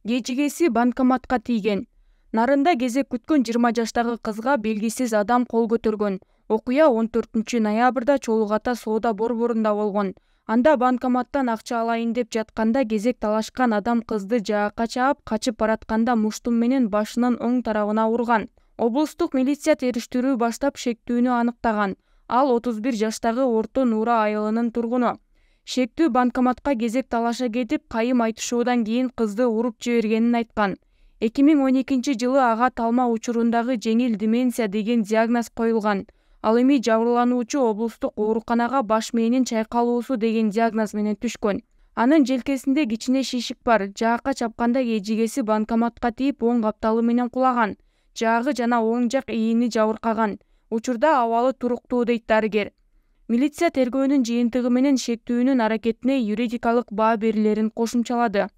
Кечигеси банкоматка тийген. Нарында кезек күткөн 20 жаштагы кызга белгисиз адам кол көтөргөн. Окуя 14-ноябрда Чолук Ата соода борборунда болгон. Анда банкоматтан акча алайын деп жатканда кезек талашкан адам кызды жаакка чаап, качып баратканда муштум менен башынын оң тарабына урган. Облустук милиция териштирүү баштап шектүүнү аныктаган. Ал 31 жаштагы Орто Нуура айылынын тургуну. Шектүү банкоматка кезек талаша кетип, кайым айтышуудан кийин кызды уруп жибергенин айткан. 2012-жылы ага талма учурундагы жеңил деменция деген диагноз коюлган. Ал эми жабырлануучу облустук ооруканага баш мээнин чайкалуусу деген диагноз менен түшкөн. Анын желкесинде кичине шишик бар. Жаакка чапканда эжигеси банкоматка тийип, оң капталы менен кулаган. Жаагы жана оң жак ийини жабыркаган. Учурда абалы туруктуу дейт дарыгер. Милиция тергөөнүн жыйынтыгы менен шектүүнүн аракетине юридикалык баа берилерин кошумчалады.